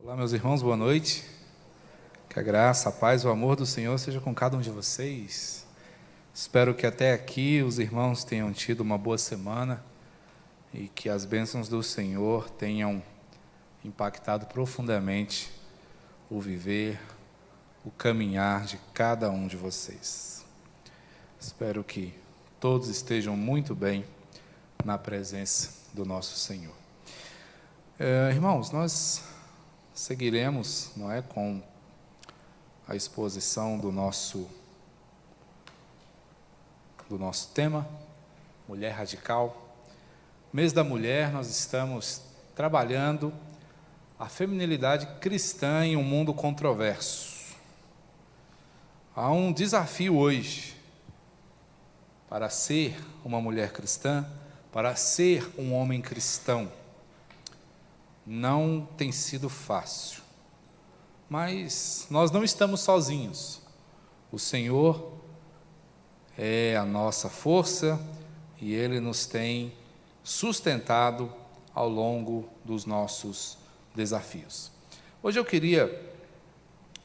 Olá, meus irmãos, boa noite. Que a graça, a paz, o amor do Senhor seja com cada um de vocês. Espero que até aqui os irmãos tenham tido uma boa semana e que as bênçãos do Senhor tenham impactado profundamente o viver, o caminhar de cada um de vocês. Espero que todos estejam muito bem na presença do nosso Senhor. Irmãos, nós seguiremos, não é, com a exposição do nosso tema, Mulher Radical. Mês da Mulher, nós estamos trabalhando a feminilidade cristã em um mundo controverso. Há um desafio hoje para ser uma mulher cristã, para ser um homem cristão. Não tem sido fácil, mas nós não estamos sozinhos. O Senhor é a nossa força e Ele nos tem sustentado ao longo dos nossos desafios. Hoje eu queria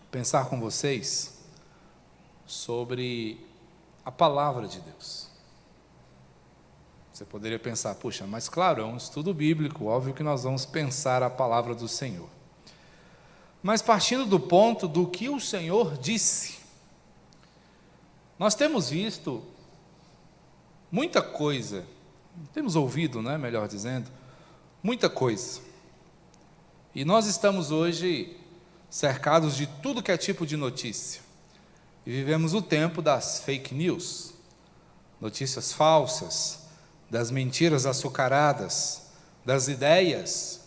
pensar com vocês sobre a palavra de Deus. Você poderia pensar, puxa, mas claro, é um estudo bíblico, óbvio que nós vamos pensar a palavra do Senhor. Mas partindo do ponto do que o Senhor disse, nós temos visto muita coisa, temos ouvido, né, melhor dizendo, muita coisa. E nós estamos hoje cercados de tudo que é tipo de notícia. E vivemos o tempo das fake news, notícias falsas, das mentiras açucaradas, das ideias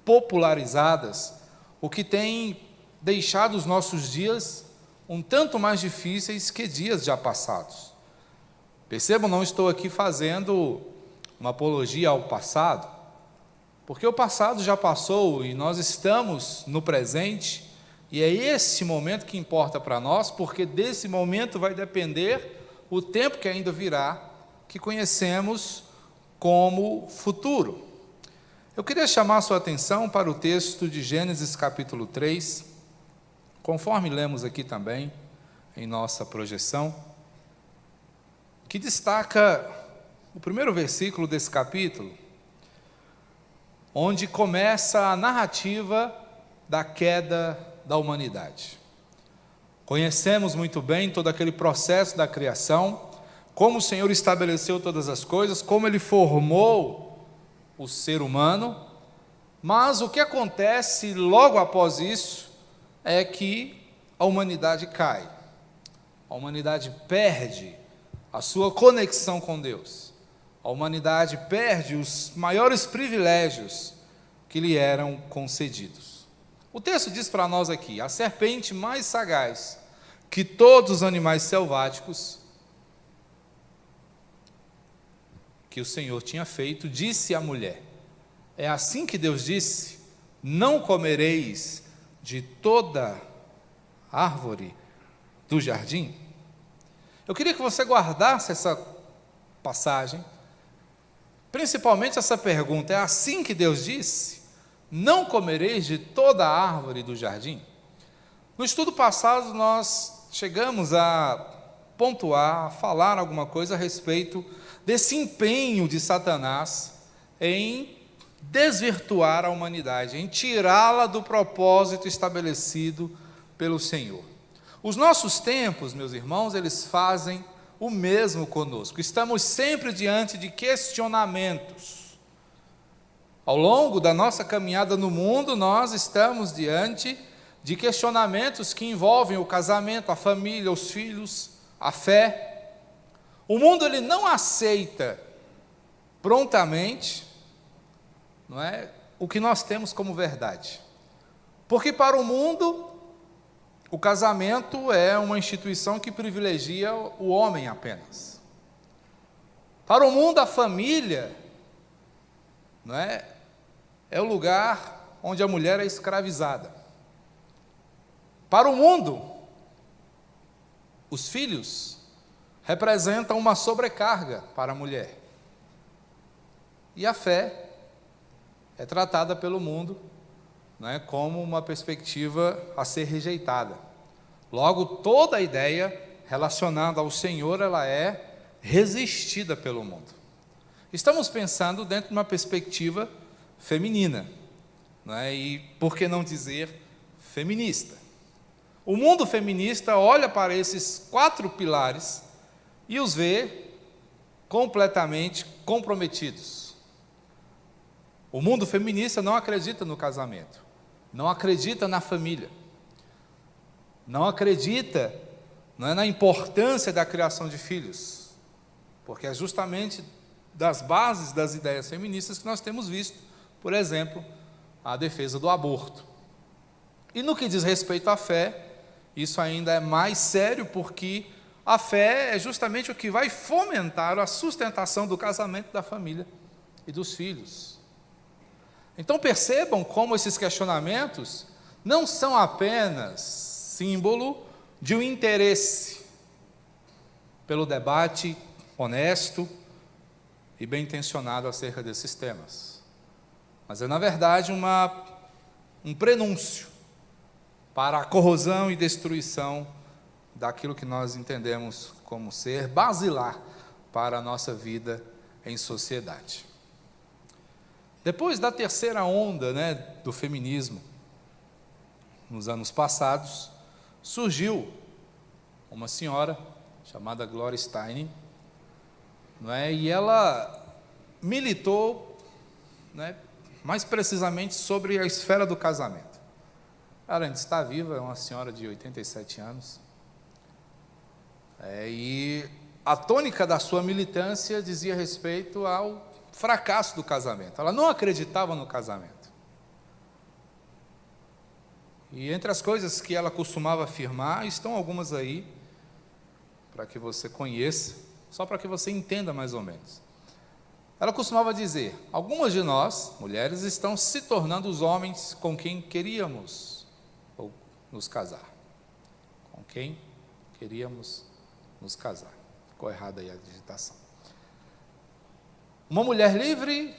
popularizadas, o que tem deixado os nossos dias um tanto mais difíceis que dias já passados. Percebam, não estou aqui fazendo uma apologia ao passado, porque o passado já passou e nós estamos no presente, e é esse momento que importa para nós, porque desse momento vai depender o tempo que ainda virá, que conhecemos como futuro. Eu queria chamar a sua atenção para o texto de Gênesis capítulo 3, conforme lemos aqui também, em nossa projeção, que destaca o primeiro versículo desse capítulo, onde começa a narrativa da queda da humanidade. Conhecemos muito bem todo aquele processo da criação, como o Senhor estabeleceu todas as coisas, como Ele formou o ser humano, mas o que acontece logo após isso é que a humanidade cai, a humanidade perde a sua conexão com Deus, a humanidade perde os maiores privilégios que lhe eram concedidos. O texto diz para nós aqui: a serpente mais sagaz que todos os animais selváticos que o Senhor tinha feito, disse à mulher. É assim que Deus disse: não comereis de toda árvore do jardim? Eu queria que você guardasse essa passagem, principalmente essa pergunta: é assim que Deus disse? Não comereis de toda árvore do jardim? No estudo passado nós chegamos a pontuar, a falar alguma coisa a respeito desse empenho de Satanás em desvirtuar a humanidade, em tirá-la do propósito estabelecido pelo Senhor. Os nossos tempos, meus irmãos, eles fazem o mesmo conosco. Estamos sempre diante de questionamentos. Ao longo da nossa caminhada no mundo, nós estamos diante de questionamentos que envolvem o casamento, a família, os filhos, a fé. O mundo ele não aceita prontamente, não é, o que nós temos como verdade. Porque para o mundo, o casamento é uma instituição que privilegia o homem apenas. Para o mundo, a família, não é o lugar onde a mulher é escravizada. Para o mundo, os filhos representam uma sobrecarga para a mulher. E a fé é tratada pelo mundo né, como uma perspectiva a ser rejeitada. Logo, toda a ideia relacionada ao Senhor, ela é resistida pelo mundo. Estamos pensando dentro de uma perspectiva feminina, né, e, por que não dizer, feminista. O mundo feminista olha para esses 4 pilares e os vê completamente comprometidos. O mundo feminista não acredita no casamento, não acredita na família, não acredita, não é, na importância da criação de filhos, porque é justamente das bases das ideias feministas que nós temos visto, por exemplo, a defesa do aborto. E no que diz respeito à fé, isso ainda é mais sério, porque a fé é justamente o que vai fomentar a sustentação do casamento, da família e dos filhos. Então percebam como esses questionamentos não são apenas símbolo de um interesse pelo debate honesto e bem intencionado acerca desses temas, mas é, na verdade, um prenúncio para a corrosão e destruição daquilo que nós entendemos como ser basilar para a nossa vida em sociedade. Depois da terceira onda, né, do feminismo, nos anos passados, surgiu uma senhora chamada Gloria Steinem, não é, e ela militou, né, mais precisamente sobre a esfera do casamento. Ela ainda está viva, é uma senhora de 87 anos. E a tônica da sua militância dizia respeito ao fracasso do casamento. Ela não acreditava no casamento. E entre as coisas que ela costumava afirmar, estão algumas aí, para que você conheça, só para que você entenda mais ou menos. Ela costumava dizer: algumas de nós, mulheres, estão se tornando os homens com quem queríamos nos casar. Com quem queríamos nos casar. Ficou errada aí a digitação. Uma mulher livre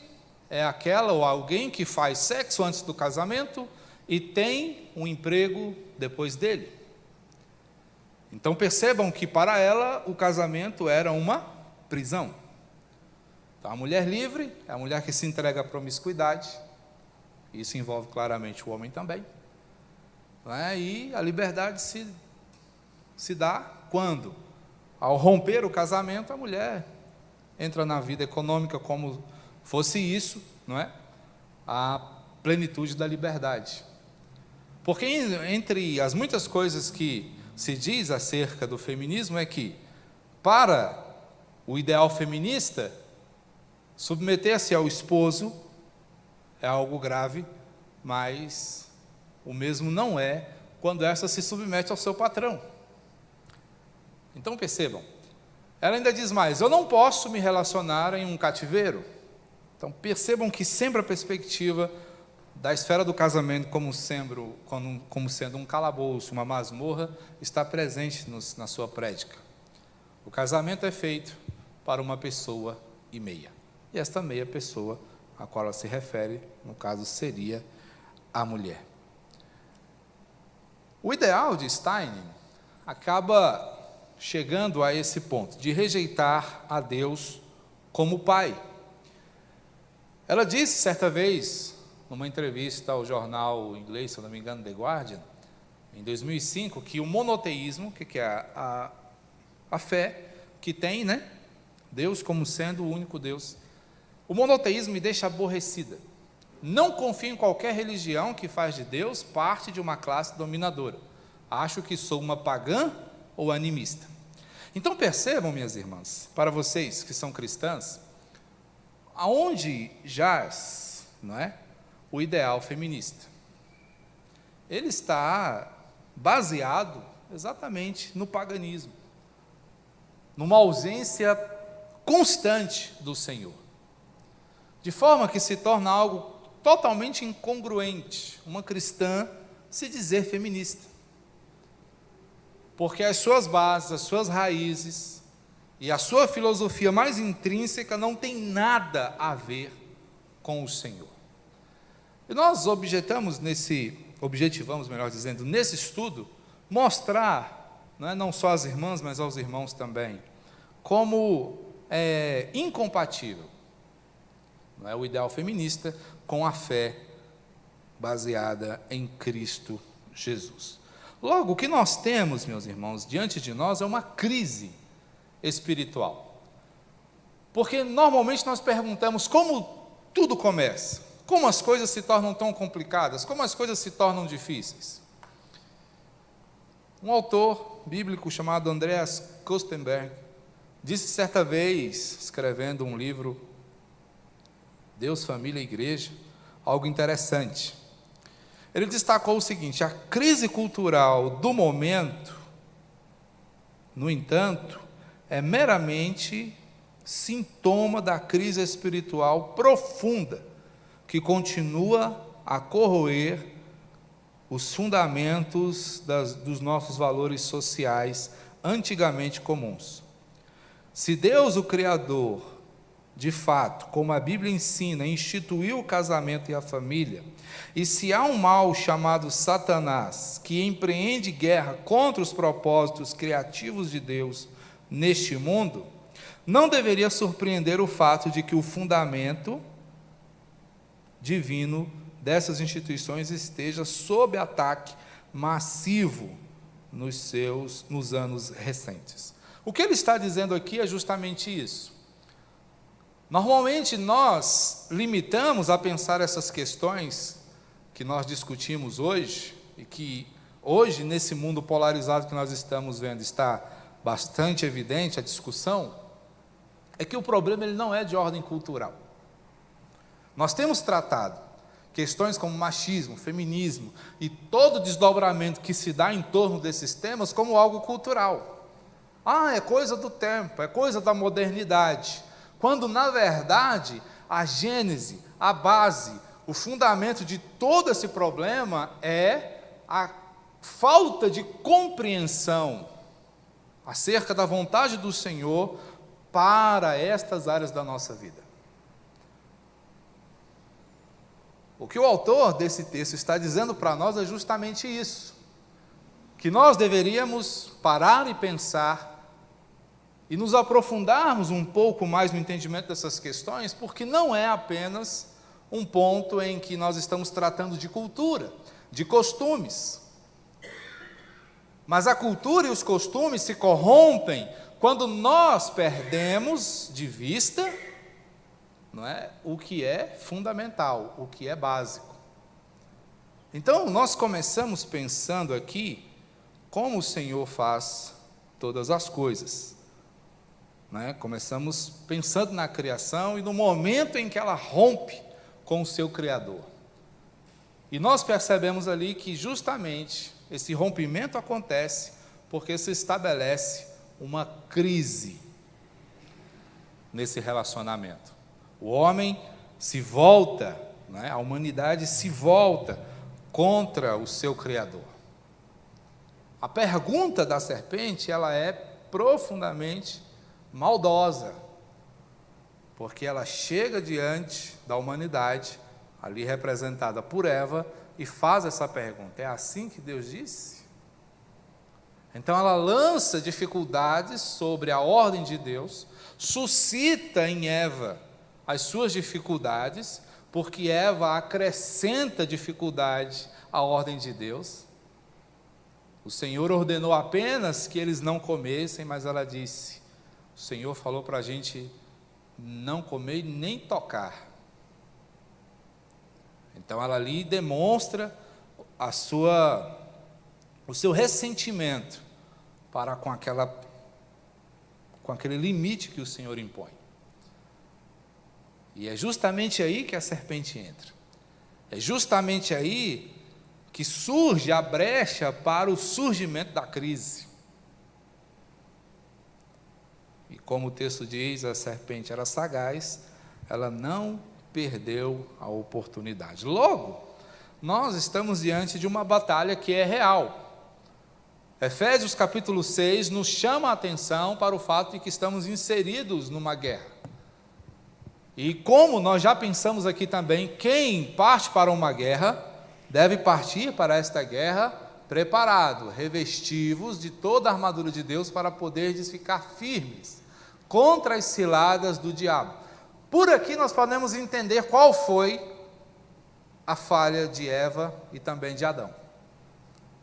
é aquela ou alguém que faz sexo antes do casamento e tem um emprego depois dele. Então percebam que para ela o casamento era uma prisão. Então a mulher livre é a mulher que se entrega à promiscuidade, isso envolve claramente o homem também, não é? E a liberdade se dá quando, ao romper o casamento, a mulher entra na vida econômica como fosse isso, não é? A plenitude da liberdade. Porque entre as muitas coisas que se diz acerca do feminismo é que, para o ideal feminista, submeter-se ao esposo é algo grave, mas o mesmo não é quando essa se submete ao seu patrão. Então percebam, ela ainda diz mais: eu não posso me relacionar em um cativeiro. Então percebam que sempre a perspectiva da esfera do casamento como sendo um calabouço, uma masmorra, está presente na sua prédica. O casamento é feito para uma pessoa e meia. E esta meia pessoa a qual ela se refere, no caso, seria a mulher. O ideal de Steinem acaba chegando a esse ponto, de rejeitar a Deus como pai. Ela disse certa vez, numa entrevista ao jornal inglês, se eu não me engano, The Guardian, em 2005, que o monoteísmo, que é a fé que tem, né, Deus como sendo o único Deus, o monoteísmo me deixa aborrecida. Não confio em qualquer religião que faz de Deus parte de uma classe dominadora. Acho que sou uma pagã ou animista. Então percebam, minhas irmãs, para vocês que são cristãs, aonde jaz, não é, o ideal feminista? Ele está baseado exatamente no paganismo, numa ausência constante do Senhor, de forma que se torna algo totalmente incongruente uma cristã se dizer feminista, porque as suas bases, as suas raízes e a sua filosofia mais intrínseca não tem nada a ver com o Senhor. E nós objetivamos, melhor dizendo, nesse estudo, mostrar, não só às irmãs, mas aos irmãos também, como é incompatível o ideal feminista com a fé baseada em Cristo Jesus. Logo, o que nós temos, meus irmãos, diante de nós é uma crise espiritual. Porque normalmente nós perguntamos como tudo começa, como as coisas se tornam tão complicadas, como as coisas se tornam difíceis. Um autor bíblico chamado Andreas Kostenberg disse certa vez, escrevendo um livro, Deus, Família e Igreja, algo interessante. Ele destacou o seguinte: a crise cultural do momento, no entanto, é meramente sintoma da crise espiritual profunda que continua a corroer os fundamentos dos nossos valores sociais antigamente comuns. Se Deus, o Criador, de fato, como a Bíblia ensina, instituiu o casamento e a família, e se há um mal chamado Satanás, que empreende guerra contra os propósitos criativos de Deus neste mundo, não deveria surpreender o fato de que o fundamento divino dessas instituições esteja sob ataque massivo nos anos recentes. O que ele está dizendo aqui é justamente isso. Normalmente nós limitamos a pensar essas questões que nós discutimos hoje, e que hoje, nesse mundo polarizado que nós estamos vendo, está bastante evidente a discussão, é que o problema ele não é de ordem cultural. Nós temos tratado questões como machismo, feminismo e todo o desdobramento que se dá em torno desses temas como algo cultural. É coisa do tempo, é coisa da modernidade. Quando, na verdade, a gênese, a base, o fundamento de todo esse problema é a falta de compreensão acerca da vontade do Senhor para estas áreas da nossa vida. O que o autor desse texto está dizendo para nós é justamente isso, que nós deveríamos parar e pensar e nos aprofundarmos um pouco mais no entendimento dessas questões, porque não é apenas um ponto em que nós estamos tratando de cultura, de costumes. Mas a cultura e os costumes se corrompem quando nós perdemos de vista, o que é fundamental, o que é básico. Então, nós começamos pensando aqui como o Senhor faz todas as coisas. Começamos pensando na criação e no momento em que ela rompe com o seu Criador. E nós percebemos ali que justamente esse rompimento acontece porque se estabelece uma crise nesse relacionamento. O homem se volta, a humanidade se volta contra o seu Criador. A pergunta da serpente, ela é profundamente maldosa, porque ela chega diante da humanidade, ali representada por Eva, e faz essa pergunta: é assim que Deus disse? Então ela lança dificuldades sobre a ordem de Deus, suscita em Eva as suas dificuldades, porque Eva acrescenta dificuldade à ordem de Deus. O Senhor ordenou apenas que eles não comessem, mas ela disse: o Senhor falou para a gente não comer e nem tocar. Então ela ali demonstra o seu ressentimento para com aquele limite que o Senhor impõe. E é justamente aí que a serpente entra. É justamente aí que surge a brecha para o surgimento da crise. E como o texto diz, a serpente era sagaz, ela não perdeu a oportunidade. Logo, nós estamos diante de uma batalha que é real. Efésios capítulo 6 nos chama a atenção para o fato de que estamos inseridos numa guerra. E como nós já pensamos aqui também, quem parte para uma guerra, deve partir para esta guerra preparado, revestivos de toda a armadura de Deus para poderdes ficar firmes contra as ciladas do diabo. Por aqui nós podemos entender qual foi a falha de Eva e também de Adão.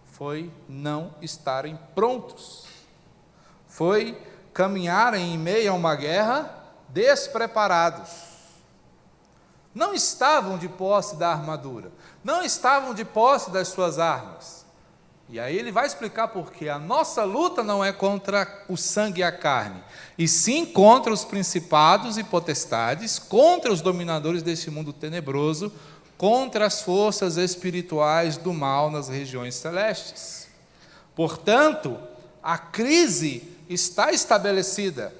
Foi não estarem prontos. Foi caminharem em meio a uma guerra despreparados. Não estavam de posse da armadura, não estavam de posse das suas armas. E aí ele vai explicar por quê. A nossa luta não é contra o sangue e a carne, e sim contra os principados e potestades, contra os dominadores deste mundo tenebroso, contra as forças espirituais do mal nas regiões celestes. Portanto, a crise está estabelecida.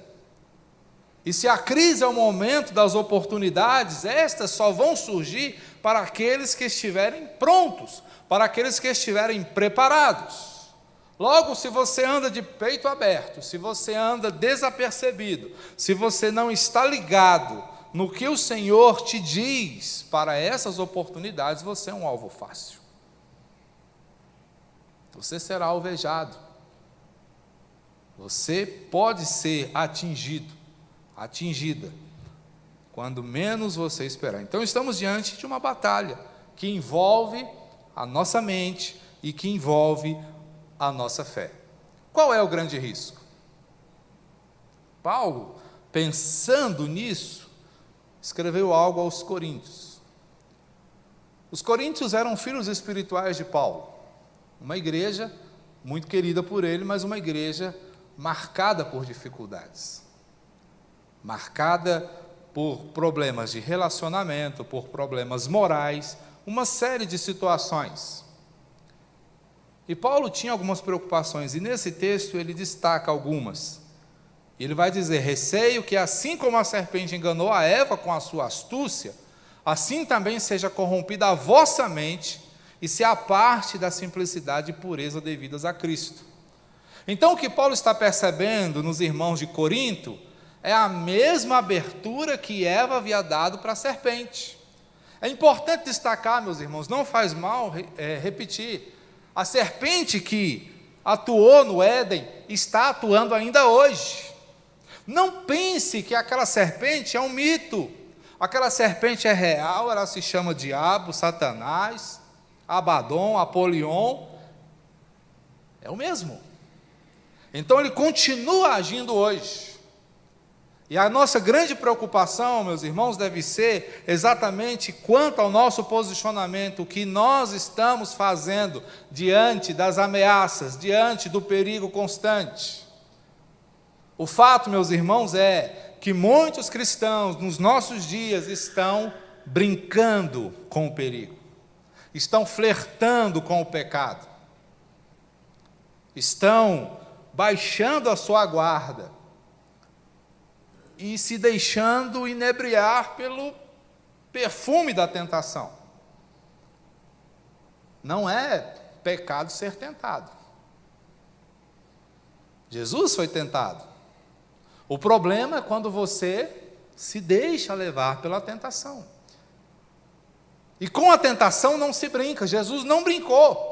E se a crise é o momento das oportunidades, estas só vão surgir para aqueles que estiverem prontos, para aqueles que estiverem preparados. Logo, se você anda de peito aberto, se você anda desapercebido, se você não está ligado no que o Senhor te diz para essas oportunidades, você é um alvo fácil. Você será alvejado. Você pode ser atingida, quando menos você esperar. Então estamos diante de uma batalha que envolve a nossa mente e que envolve a nossa fé. Qual é o grande risco? Paulo, pensando nisso, escreveu algo aos Coríntios. Os Coríntios eram filhos espirituais de Paulo, uma igreja muito querida por ele, mas uma igreja marcada por dificuldades, marcada por problemas de relacionamento, por problemas morais, uma série de situações. E Paulo tinha algumas preocupações, e nesse texto ele destaca algumas. Ele vai dizer: receio que assim como a serpente enganou a Eva com a sua astúcia, assim também seja corrompida a vossa mente, e se aparte da simplicidade e pureza devidas a Cristo. Então o que Paulo está percebendo nos irmãos de Corinto é a mesma abertura que Eva havia dado para a serpente. É importante destacar, meus irmãos, não faz mal repetir, a serpente que atuou no Éden está atuando ainda hoje. Não pense que aquela serpente é um mito, aquela serpente é real, ela se chama diabo, Satanás, Abaddon, Apolion, é o mesmo. Então ele continua agindo hoje. E a nossa grande preocupação, meus irmãos, deve ser exatamente quanto ao nosso posicionamento, o que nós estamos fazendo diante das ameaças, diante do perigo constante. O fato, meus irmãos, é que muitos cristãos nos nossos dias estão brincando com o perigo, estão flertando com o pecado, estão baixando a sua guarda e se deixando inebriar pelo perfume da tentação. Não é pecado ser tentado. Jesus foi tentado. O problema é quando você se deixa levar pela tentação. E com a tentação não se brinca. Jesus não brincou.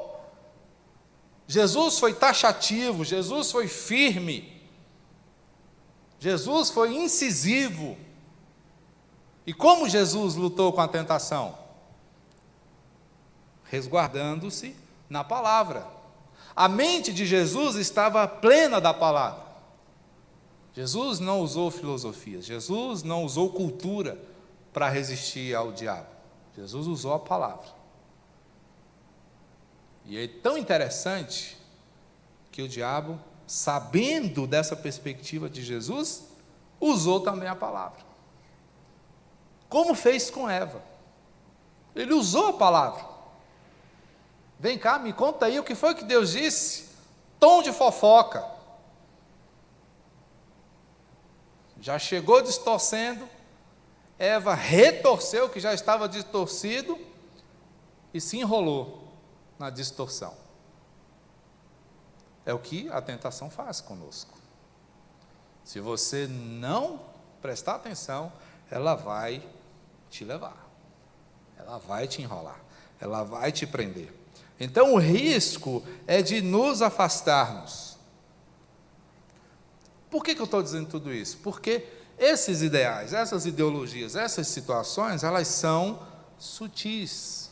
Jesus foi taxativo, Jesus foi firme. Jesus foi incisivo. E como Jesus lutou com a tentação? Resguardando-se na palavra. A mente de Jesus estava plena da palavra. Jesus não usou filosofia, Jesus não usou cultura para resistir ao diabo. Jesus usou a palavra. E é tão interessante que o diabo, sabendo dessa perspectiva de Jesus, usou também a palavra. Como fez com Eva. Ele usou a palavra. Vem cá, me conta aí o que foi que Deus disse. Tom de fofoca. Já chegou distorcendo, Eva retorceu o que já estava distorcido e se enrolou na distorção. É o que a tentação faz conosco. Se você não prestar atenção, ela vai te levar, ela vai te enrolar, ela vai te prender. Então, o risco é de nos afastarmos. Por que eu estou dizendo tudo isso? Porque esses ideais, essas ideologias, essas situações, elas são sutis.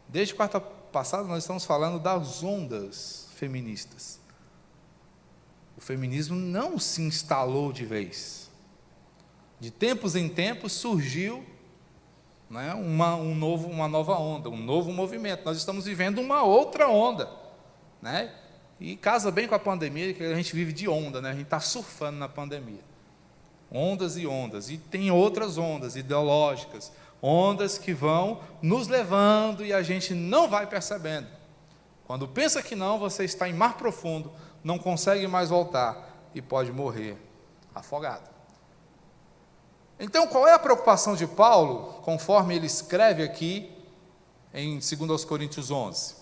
Desde quarta passada, nós estamos falando das ondas feministas. O feminismo não se instalou de vez. De tempos em tempos surgiu, né, uma nova onda, um novo movimento. Nós estamos vivendo uma outra onda, né? E casa bem com a pandemia, que a gente vive de onda, né? A gente está surfando na pandemia. Ondas e ondas. E tem outras ondas ideológicas, ondas que vão nos levando e a gente não vai percebendo. Quando pensa que não, você está em mar profundo, não consegue mais voltar e pode morrer afogado. Então, qual é a preocupação de Paulo, conforme ele escreve aqui em 2 Coríntios 11?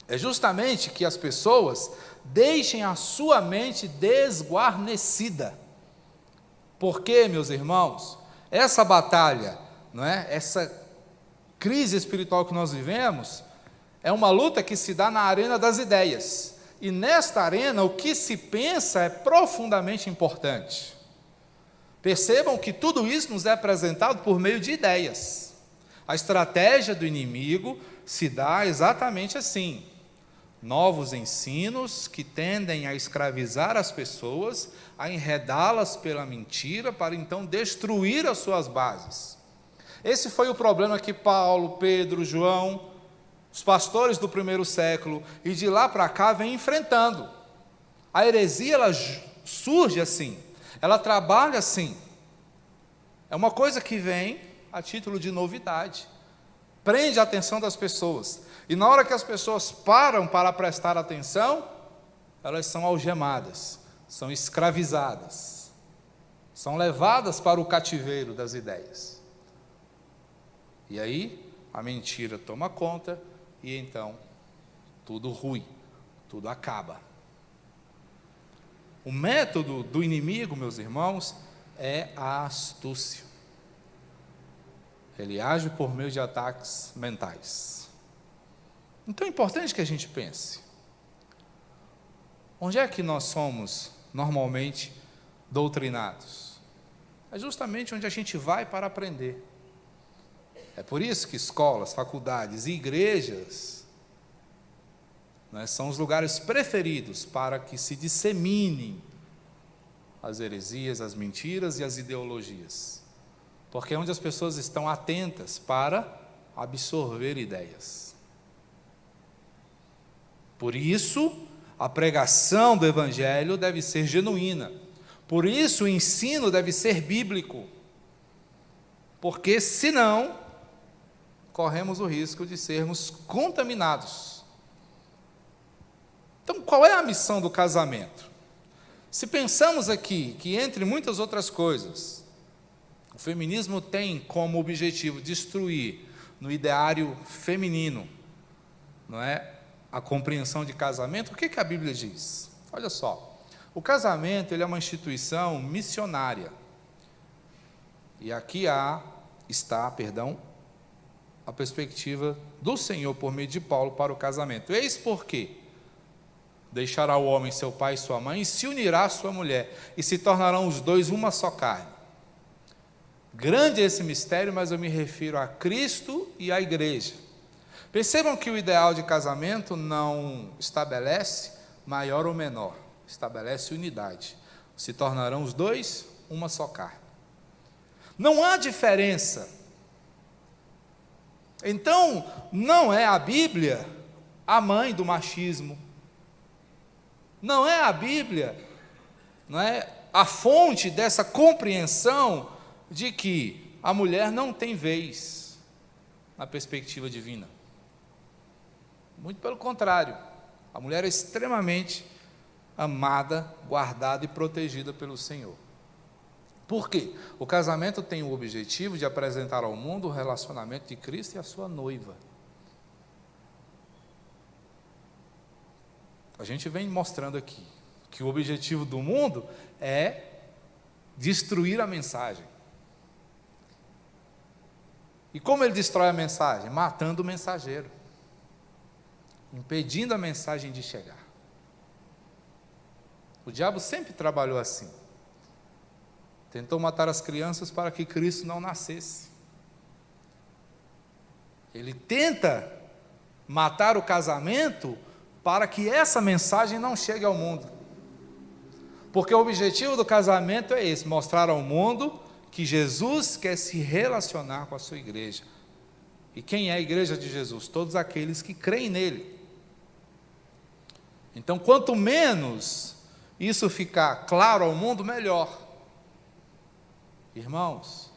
É justamente que as pessoas deixem a sua mente desguarnecida. Porque, meus irmãos, essa batalha, não é? Essa crise espiritual que nós vivemos, é uma luta que se dá na arena das ideias. E nesta arena, o que se pensa é profundamente importante. Percebam que tudo isso nos é apresentado por meio de ideias. A estratégia do inimigo se dá exatamente assim. Novos ensinos que tendem a escravizar as pessoas, a enredá-las pela mentira, para então destruir as suas bases. Esse foi o problema que Paulo, Pedro, João, os pastores do primeiro século, e de lá para cá vem enfrentando. A heresia, ela surge assim, ela trabalha assim. É uma coisa que vem a título de novidade, prende a atenção das pessoas, e na hora que as pessoas param para prestar atenção, elas são algemadas, são escravizadas, são levadas para o cativeiro das ideias. E aí, a mentira toma conta, e então, tudo rui, tudo acaba. O método do inimigo, meus irmãos, é a astúcia. Ele age por meio de ataques mentais. Então é importante que a gente pense. Onde é que nós somos normalmente doutrinados? É justamente onde a gente vai para aprender. É por isso que escolas, faculdades e igrejas, né, são os lugares preferidos para que se disseminem as heresias, as mentiras e as ideologias. Porque é onde as pessoas estão atentas para absorver ideias. Por isso, a pregação do Evangelho deve ser genuína. Por isso, o ensino deve ser bíblico. Porque, senão, corremos o risco de sermos contaminados. Então, qual é a missão do casamento? Se pensamos aqui que, entre muitas outras coisas, o feminismo tem como objetivo destruir no ideário feminino, não é, a compreensão de casamento, o que a Bíblia diz? Olha só, o casamento ele é uma instituição missionária. E aqui está a perspectiva do Senhor por meio de Paulo para o casamento. Eis porque deixará o homem seu pai e sua mãe, e se unirá à sua mulher, e se tornarão os dois uma só carne. Grande é esse mistério, mas eu me refiro a Cristo e à igreja. Percebam que o ideal de casamento não estabelece maior ou menor, estabelece unidade. Se tornarão os dois uma só carne. Não há diferença. Então, não é a Bíblia a mãe do machismo. Não é a Bíblia, não é, a fonte dessa compreensão de que a mulher não tem vez na perspectiva divina. Muito pelo contrário, a mulher é extremamente amada, guardada e protegida pelo Senhor. Por quê? O casamento tem o objetivo de apresentar ao mundo o relacionamento de Cristo e a sua noiva. A gente vem mostrando aqui que o objetivo do mundo é destruir a mensagem. E como ele destrói a mensagem? Matando o mensageiro, impedindo a mensagem de chegar. O diabo sempre trabalhou assim. Tentou matar as crianças para que Cristo não nascesse. Ele tenta matar o casamento para que essa mensagem não chegue ao mundo. Porque o objetivo do casamento é esse: mostrar ao mundo que Jesus quer se relacionar com a sua igreja. E quem é a igreja de Jesus? Todos aqueles que creem nele. Então, quanto menos isso ficar claro ao mundo, melhor. Irmãos,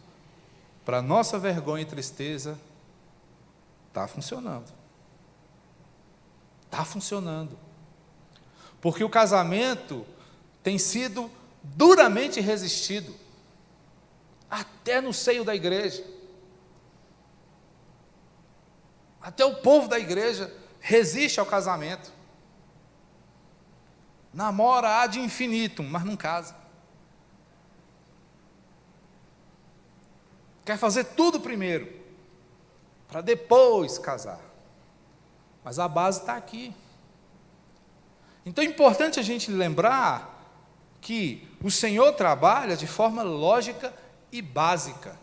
para nossa vergonha e tristeza, está funcionando. Está funcionando. Porque o casamento tem sido duramente resistido, até no seio da igreja. Até o povo da igreja resiste ao casamento. Namora ad infinitum, mas não casa. Quer fazer tudo primeiro, para depois casar. Mas a base está aqui. Então é importante a gente lembrar que o Senhor trabalha de forma lógica e básica.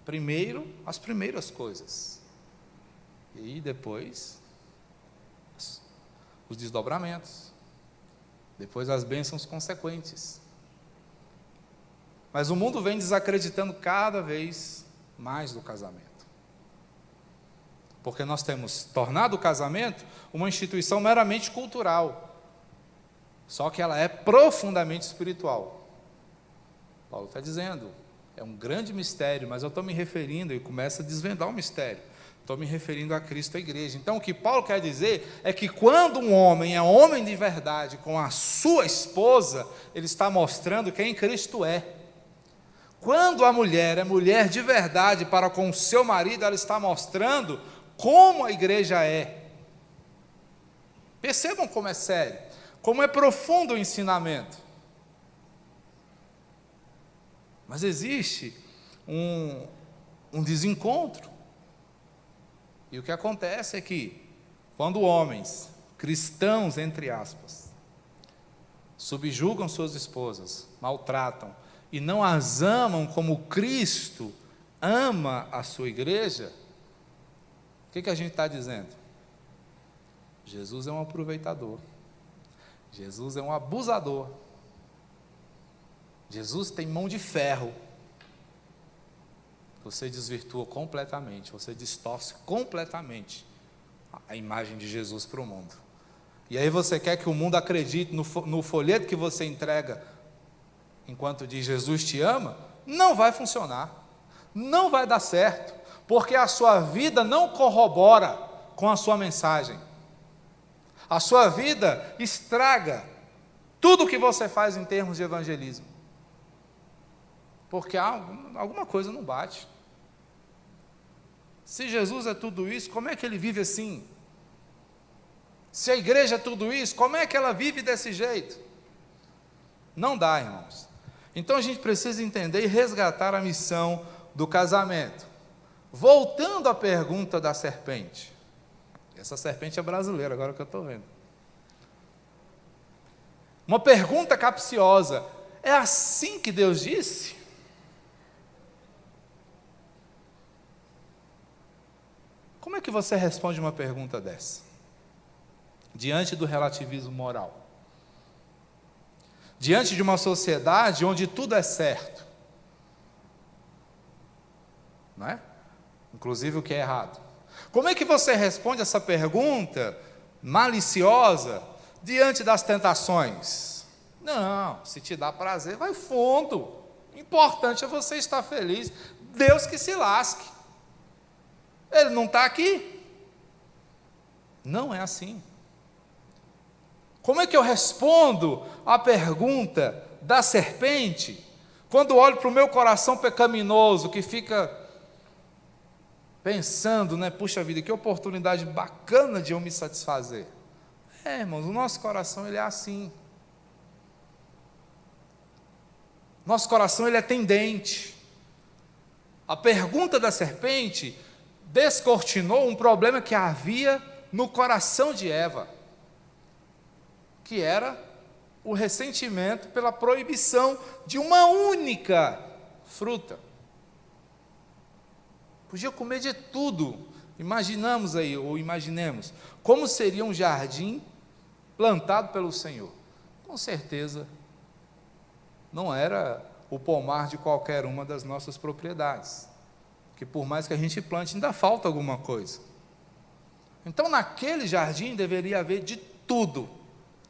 Primeiro, as primeiras coisas. E depois, os desdobramentos. Depois as bênçãos consequentes. Mas o mundo vem desacreditando cada vez mais do casamento. Porque nós temos tornado o casamento uma instituição meramente cultural. Só que ela é profundamente espiritual. Paulo está dizendo, é um grande mistério, mas eu estou me referindo, e começa a desvendar o mistério. Estou me referindo a Cristo, a igreja. Então, o que Paulo quer dizer é que quando um homem é homem de verdade com a sua esposa, ele está mostrando quem Cristo é. Quando a mulher é mulher de verdade para com o seu marido, ela está mostrando como a igreja é. Percebam como é sério, como é profundo o ensinamento. Mas existe um desencontro. E o que acontece é que, quando homens, cristãos, entre aspas, subjugam suas esposas, maltratam, e não as amam como Cristo ama a sua igreja, o que a gente está dizendo? Jesus é um aproveitador. Jesus é um abusador. Jesus tem mão de ferro. Você desvirtua completamente, você distorce completamente a imagem de Jesus para o mundo. E aí você quer que o mundo acredite no folheto que você entrega enquanto diz Jesus te ama? Não vai funcionar, não vai dar certo, porque a sua vida não corrobora com a sua mensagem. A sua vida estraga tudo o que você faz em termos de evangelismo, porque alguma coisa não bate. Se Jesus é tudo isso, como é que ele vive assim? Se a igreja é tudo isso, como é que ela vive desse jeito? Não dá, irmãos. Então a gente precisa entender e resgatar a missão do casamento. Voltando à pergunta da serpente. Essa serpente é brasileira, agora que eu estou vendo. Uma pergunta capciosa. É assim que Deus disse? Como é que você responde uma pergunta dessa? Diante do relativismo moral. Diante de uma sociedade onde tudo é certo. Não é? Inclusive o que é errado. Como é que você responde essa pergunta maliciosa diante das tentações? Não, se te dá prazer, vai fundo. O importante é você estar feliz. Deus que se lasque. Ele não está aqui. Não é assim. Como é que eu respondo à pergunta da serpente, quando olho para o meu coração pecaminoso, que fica pensando, né, puxa vida, que oportunidade bacana de eu me satisfazer. Irmãos, o nosso coração ele é assim. Nosso coração ele é tendente. A pergunta da serpente descortinou um problema que havia no coração de Eva, que era o ressentimento pela proibição de uma única fruta. Podia comer de tudo. Imaginamos aí, ou imaginemos, como seria um jardim plantado pelo Senhor. Com certeza, não era o pomar de qualquer uma das nossas propriedades, que por mais que a gente plante, ainda falta alguma coisa. Então, naquele jardim deveria haver de tudo,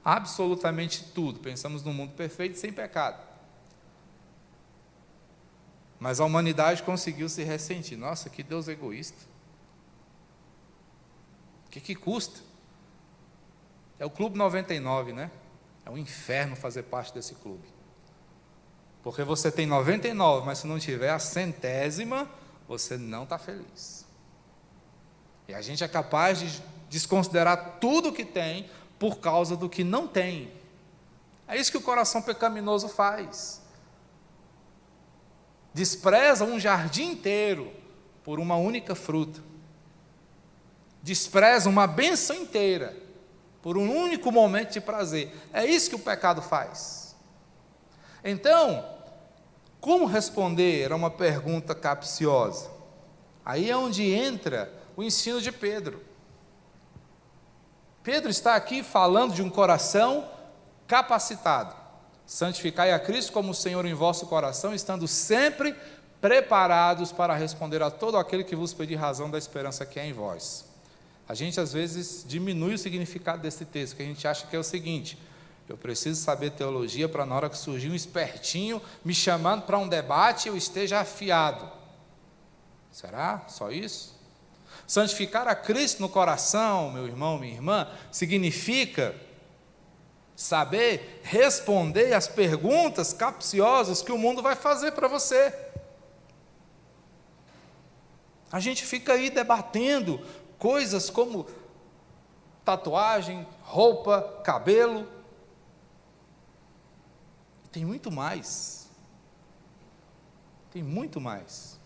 absolutamente tudo. Pensamos num mundo perfeito, sem pecado. Mas a humanidade conseguiu se ressentir. Nossa, que Deus egoísta. O que custa? É o Clube 99, né? É um inferno fazer parte desse clube. Porque você tem 99, mas se não tiver a 100ª, você não está feliz. E a gente é capaz de desconsiderar tudo que tem por causa do que não tem. É isso que o coração pecaminoso faz. Despreza um jardim inteiro por uma única fruta. Despreza uma bênção inteira por um único momento de prazer. É isso que o pecado faz. Então, como responder? Era uma pergunta capciosa. Aí é onde entra o ensino de Pedro. Pedro está aqui falando de um coração capacitado. Santificai a Cristo como o Senhor em vosso coração, estando sempre preparados para responder a todo aquele que vos pedir razão da esperança que é em vós. A gente às vezes diminui o significado desse texto, que a gente acha que é o seguinte: eu preciso saber teologia para na hora que surgir um espertinho me chamando para um debate eu esteja afiado. Será? Só isso? Santificar a Cristo no coração, meu irmão, minha irmã, significa saber responder às perguntas capciosas que o mundo vai fazer para você. A gente fica aí debatendo coisas como tatuagem, roupa, cabelo. Tem muito mais. Tem muito mais.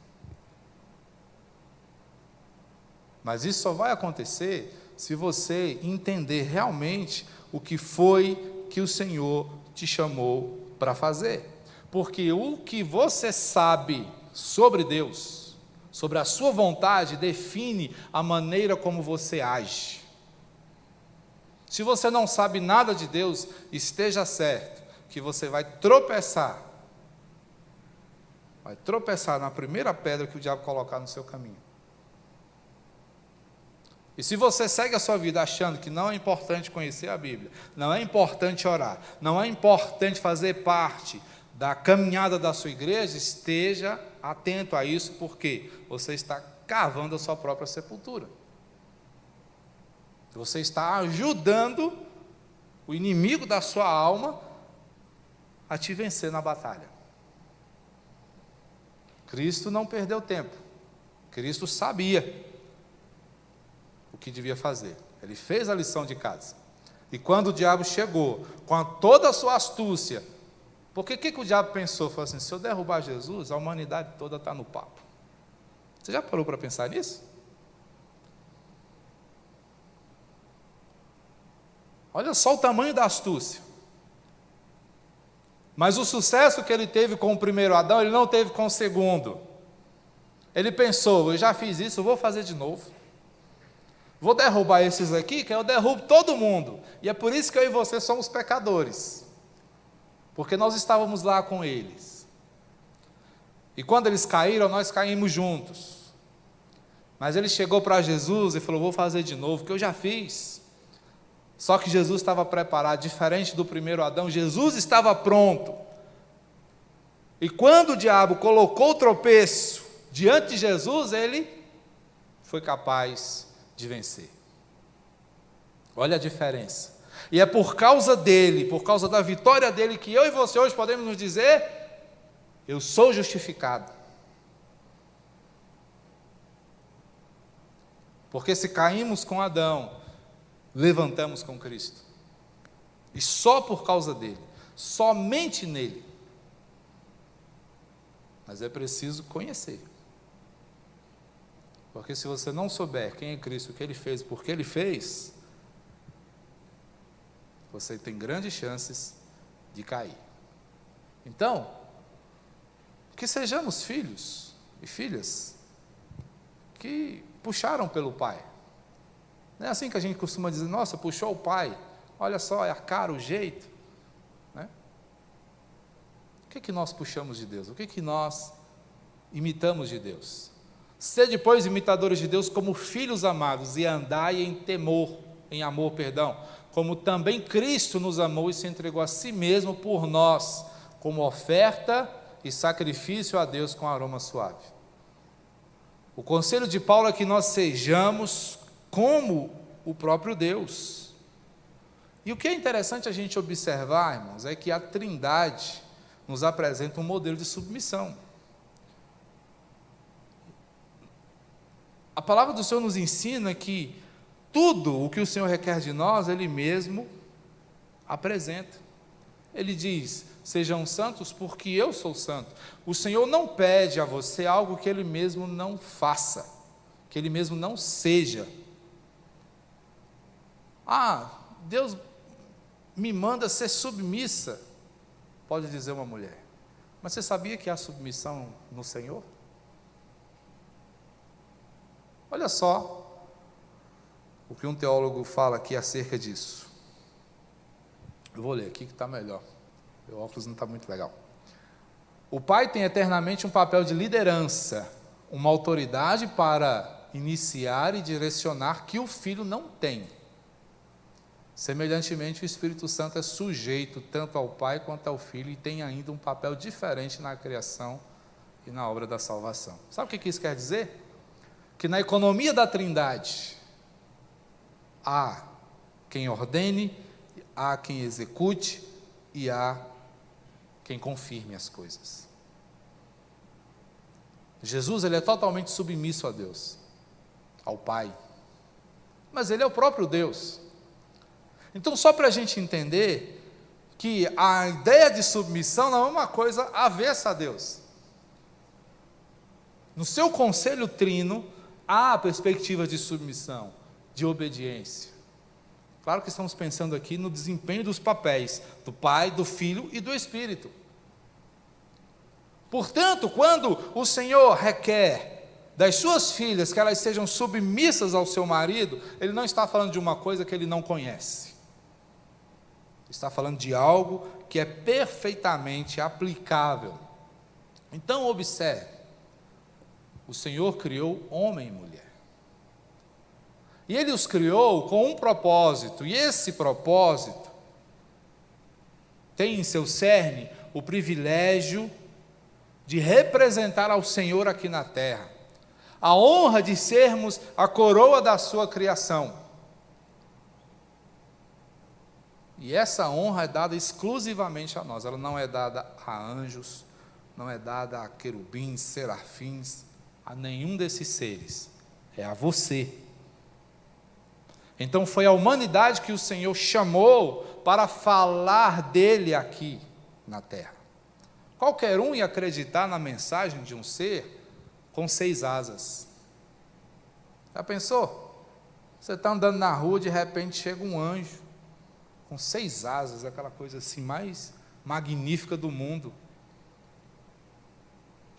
Mas isso só vai acontecer se você entender realmente o que foi que o Senhor te chamou para fazer. Porque o que você sabe sobre Deus, sobre a sua vontade, define a maneira como você age. Se você não sabe nada de Deus, esteja certo que você vai tropeçar na primeira pedra que o diabo colocar no seu caminho. E se você segue a sua vida achando que não é importante conhecer a Bíblia, não é importante orar, não é importante fazer parte da caminhada da sua igreja, esteja atento a isso, porque você está cavando a sua própria sepultura. Você está ajudando o inimigo da sua alma a te vencer na batalha. Cristo não perdeu tempo. Cristo sabia o que devia fazer. Ele fez a lição de casa. E quando o diabo chegou, com toda a sua astúcia, porque o que o diabo pensou? Falou assim: se eu derrubar Jesus, a humanidade toda está no papo. Você já parou para pensar nisso? Olha só o tamanho da astúcia. Mas o sucesso que ele teve com o primeiro Adão, ele não teve com o segundo. Ele pensou: eu já fiz isso, eu vou fazer de novo. Vou derrubar esses aqui, que eu derrubo todo mundo. E é por isso que eu e você somos pecadores. Porque nós estávamos lá com eles. E quando eles caíram, nós caímos juntos. Mas ele chegou para Jesus e falou: vou fazer de novo, que eu já fiz. Só que Jesus estava preparado, diferente do primeiro Adão, Jesus estava pronto. E quando o diabo colocou o tropeço diante de Jesus, ele foi capaz de vencer. Olha a diferença. E é por causa dele, por causa da vitória dele, que eu e você hoje podemos nos dizer: eu sou justificado. Porque se caímos com Adão, levantamos com Cristo. E só por causa dele, somente nele, mas é preciso conhecer. Porque se você não souber quem é Cristo, o que Ele fez, por que Ele fez, você tem grandes chances de cair. Então, que sejamos filhos e filhas que puxaram pelo Pai. Não é assim que a gente costuma dizer, nossa, puxou o Pai, olha só, é a cara, o jeito. Né? O que nós puxamos de Deus? O que nós imitamos de Deus? Sede, pois, imitadores de Deus como filhos amados, e andai em amor, como também Cristo nos amou e se entregou a si mesmo por nós, como oferta e sacrifício a Deus com aroma suave. O conselho de Paulo é que nós sejamos como o próprio Deus. E o que é interessante a gente observar, irmãos, é que a Trindade nos apresenta um modelo de submissão. A palavra do Senhor nos ensina que tudo o que o Senhor requer de nós, Ele mesmo apresenta. Ele diz, sejam santos porque eu sou santo. O Senhor não pede a você algo que Ele mesmo não faça, que Ele mesmo não seja. Deus me manda ser submissa, pode dizer uma mulher. Mas você sabia que há submissão no Senhor? Olha só o que um teólogo fala aqui acerca disso. Eu vou ler aqui que está melhor. Meu óculos não está muito legal. O pai tem eternamente um papel de liderança, uma autoridade para iniciar e direcionar que o filho não tem. Semelhantemente, o Espírito Santo é sujeito tanto ao pai quanto ao filho e tem ainda um papel diferente na criação e na obra da salvação. Sabe o que isso quer dizer? Que na economia da Trindade, há quem ordene, há quem execute e há quem confirme as coisas. Jesus, ele é totalmente submisso a Deus, ao Pai, mas ele é o próprio Deus. Então, só para a gente entender que a ideia de submissão não é uma coisa avessa a Deus. No seu conselho trino, há a perspectiva de submissão, de obediência. Claro que estamos pensando aqui no desempenho dos papéis do Pai, do Filho e do Espírito. Portanto, quando o Senhor requer das suas filhas que elas sejam submissas ao seu marido, Ele não está falando de uma coisa que Ele não conhece. Está falando de algo que é perfeitamente aplicável. Então, observe, o Senhor criou homem e mulher. E Ele os criou com um propósito, e esse propósito tem em seu cerne o privilégio de representar ao Senhor aqui na terra, a honra de sermos a coroa da sua criação. E essa honra é dada exclusivamente a nós, ela não é dada a anjos, não é dada a querubins, serafins, a nenhum desses seres, é a você. Então foi a humanidade que o Senhor chamou para falar dele aqui na terra. Qualquer um ia acreditar na mensagem de um ser com 6 asas. Já pensou? Você está andando na rua, de repente chega um anjo com 6 asas, aquela coisa assim mais magnífica do mundo.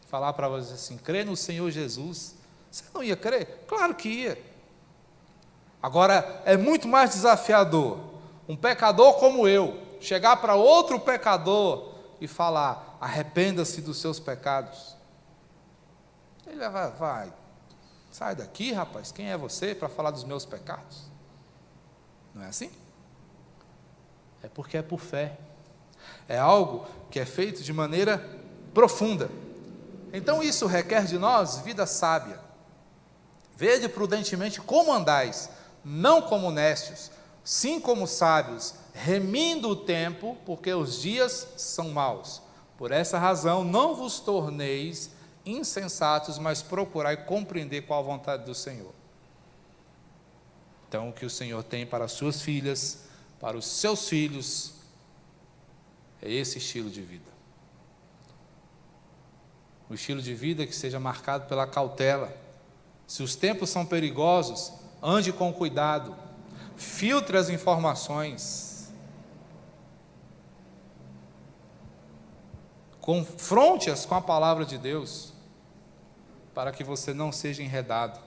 Falar para você assim, crê no Senhor Jesus. Você não ia crer? Claro que ia. Agora, é muito mais desafiador um pecador como eu chegar para outro pecador e falar, arrependa-se dos seus pecados. Ele vai, sai daqui, rapaz, quem é você para falar dos meus pecados? Não é assim? É porque é por fé. É algo que é feito de maneira profunda. Então isso requer de nós vida sábia. Vede prudentemente como andais, não como necios, sim como sábios, remindo o tempo, porque os dias são maus. Por essa razão, não vos torneis insensatos, mas procurai compreender qual a vontade do Senhor. Então, o que o Senhor tem para as suas filhas, para os seus filhos, é esse estilo de vida. um estilo de vida que seja marcado pela cautela. Se os tempos são perigosos, ande com cuidado, filtre as informações, confronte-as com a palavra de Deus, para que você não seja enredado.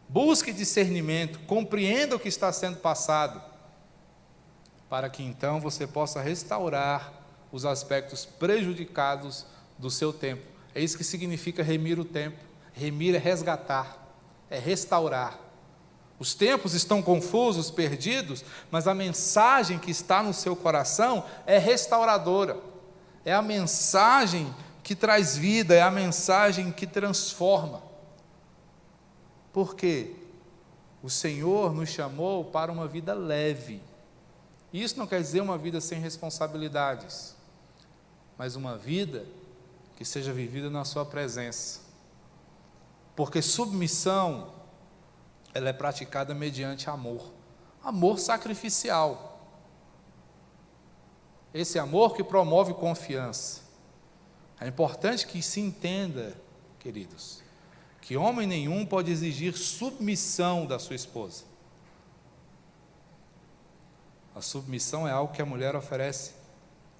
Busque discernimento, compreenda o que está sendo passado, para que então você possa restaurar os aspectos prejudicados do seu tempo. É isso que significa remir o tempo. Remir é resgatar, é restaurar. Os tempos estão confusos, perdidos, mas a mensagem que está no seu coração é restauradora. É a mensagem que traz vida, é a mensagem que transforma. Porque o Senhor nos chamou para uma vida leve. Isso não quer dizer uma vida sem responsabilidades, mas uma vida que seja vivida na sua presença. Porque submissão, ela é praticada mediante amor. Amor sacrificial. Esse amor que promove confiança. É importante que se entenda, queridos, que homem nenhum pode exigir submissão da sua esposa. A submissão é algo que a mulher oferece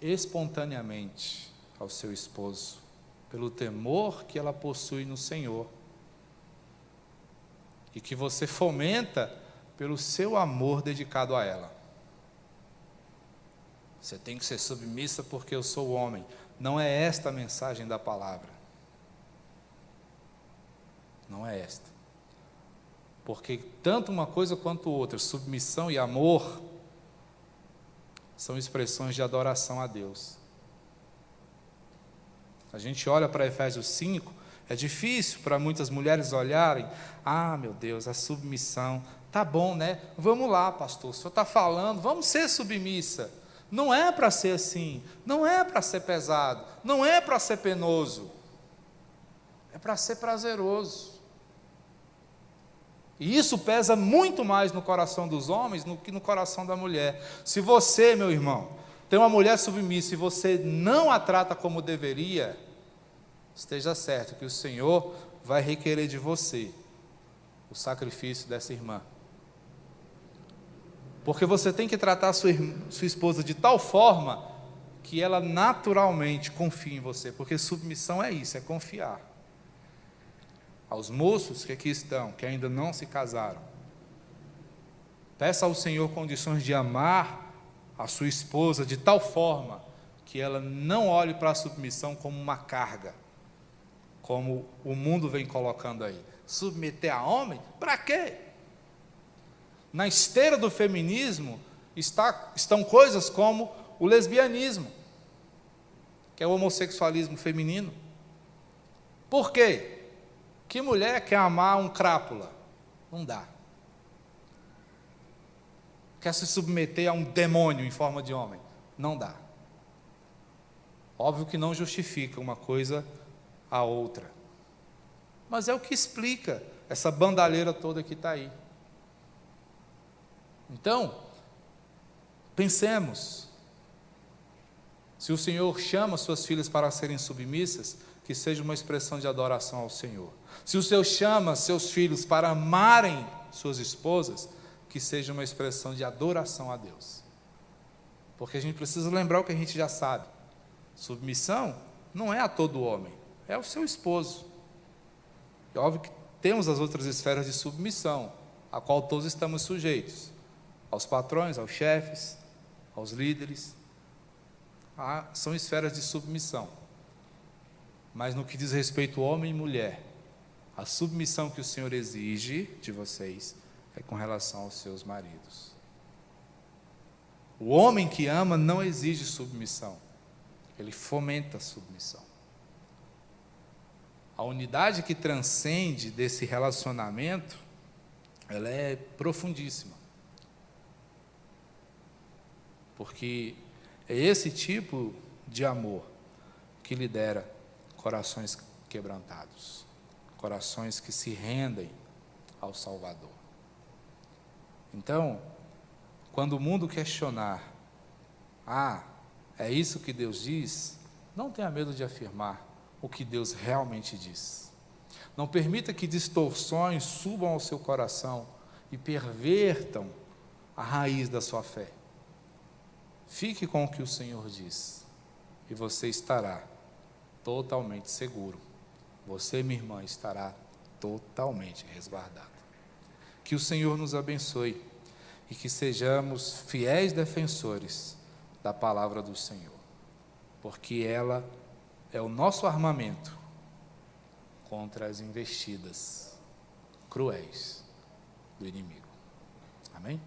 espontaneamente ao seu esposo, pelo temor que ela possui no Senhor, e que você fomenta pelo seu amor dedicado a ela. Você tem que ser submissa porque eu sou homem. Não é esta a mensagem da palavra. Não é esta. Porque tanto uma coisa quanto outra, submissão e amor, são expressões de adoração a Deus. A gente olha para Efésios 5, é difícil para muitas mulheres olharem, meu Deus, a submissão, tá bom, né? Vamos lá, pastor, o senhor está falando, vamos ser submissa. Não é para ser assim, não é para ser pesado, não é para ser penoso, é para ser prazeroso. E isso pesa muito mais no coração dos homens do que no coração da mulher. Se você, meu irmão, tem uma mulher submissa e você não a trata como deveria, esteja certo que o Senhor vai requerer de você o sacrifício dessa irmã. Porque você tem que tratar sua esposa de tal forma que ela naturalmente confie em você, porque submissão é isso, é confiar. Aos moços que aqui estão, que ainda não se casaram, peça ao Senhor condições de amar a sua esposa de tal forma que ela não olhe para a submissão como uma carga, como o mundo vem colocando aí. Submeter a homem? Para quê? Na esteira do feminismo estão coisas como o lesbianismo, que é o homossexualismo feminino. Por quê? Que mulher quer amar um crápula? Não dá. Quer se submeter a um demônio em forma de homem? Não dá. Óbvio que não justifica uma coisa a outra, mas é o que explica essa bandalheira toda que está aí. Então, pensemos, se o Senhor chama suas filhas para serem submissas, que seja uma expressão de adoração ao Senhor. Se o Senhor chama seus filhos para amarem suas esposas, que seja uma expressão de adoração a Deus. Porque a gente precisa lembrar o que a gente já sabe. Submissão não é a todo homem, é ao seu esposo. É óbvio que temos as outras esferas de submissão, a qual todos estamos sujeitos. Aos patrões, aos chefes, aos líderes. São esferas de submissão. Mas no que diz respeito ao homem e mulher, a submissão que o Senhor exige de vocês é com relação aos seus maridos. O homem que ama não exige submissão, ele fomenta a submissão. A unidade que transcende desse relacionamento, ela é profundíssima. Porque é esse tipo de amor que lidera corações quebrantados, corações que se rendem ao Salvador. Então, quando o mundo questionar, é isso que Deus diz, não tenha medo de afirmar, o que Deus realmente diz. Não permita que distorções subam ao seu coração e pervertam a raiz da sua fé. Fique com o que o Senhor diz e você estará totalmente seguro. Você, minha irmã, estará totalmente resguardado. Que o Senhor nos abençoe e que sejamos fiéis defensores da palavra do Senhor, porque ela é o nosso armamento contra as investidas cruéis do inimigo. Amém?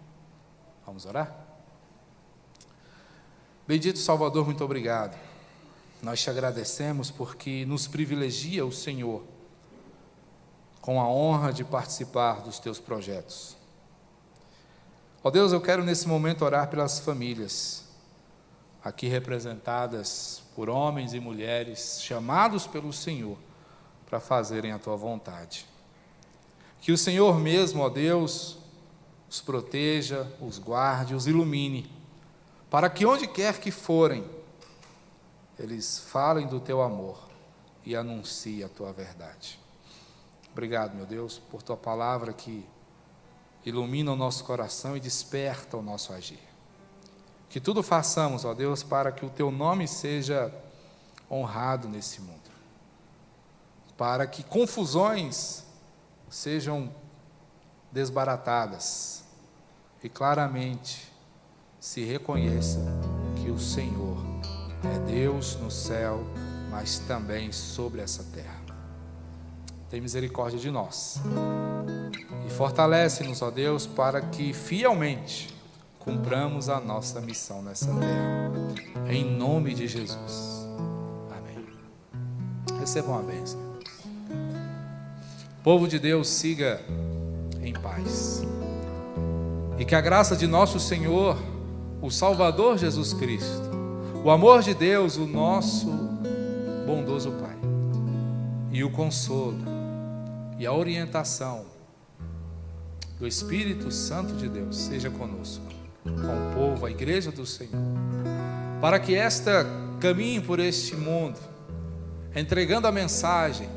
Vamos orar? Bendito Salvador, muito obrigado. Nós te agradecemos porque nos privilegia o Senhor com a honra de participar dos teus projetos. Ó Deus, eu quero nesse momento orar pelas famílias aqui representadas por homens e mulheres chamados pelo Senhor para fazerem a tua vontade. Que o Senhor mesmo, ó Deus, os proteja, os guarde, os ilumine, para que onde quer que forem, eles falem do teu amor e anunciem a tua verdade. Obrigado, meu Deus, por tua palavra que ilumina o nosso coração e desperta o nosso agir. Que tudo façamos, ó Deus, para que o teu nome seja honrado nesse mundo, para que confusões sejam desbaratadas e claramente se reconheça que o Senhor é Deus no céu, mas também sobre essa terra. Tem misericórdia de nós e fortalece-nos, ó Deus, para que fielmente cumpramos a nossa missão nessa terra, em nome de Jesus, amém. Recebam a bênção. Povo de Deus, siga em paz, e que a graça de nosso Senhor, o Salvador Jesus Cristo, o amor de Deus, o nosso bondoso Pai, e o consolo e a orientação do Espírito Santo de Deus seja conosco, com o povo, a igreja do Senhor, para que esta caminhe por este mundo, entregando a mensagem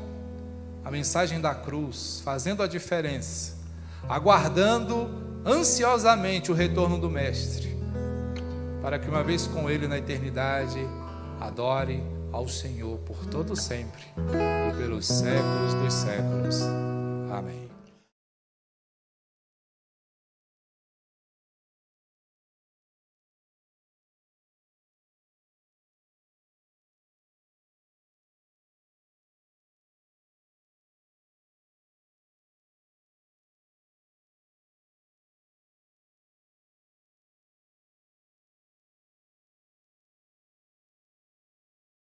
da cruz, fazendo a diferença, aguardando ansiosamente o retorno do Mestre, para que uma vez com Ele na eternidade, adore ao Senhor por todo sempre e pelos séculos dos séculos. Amém.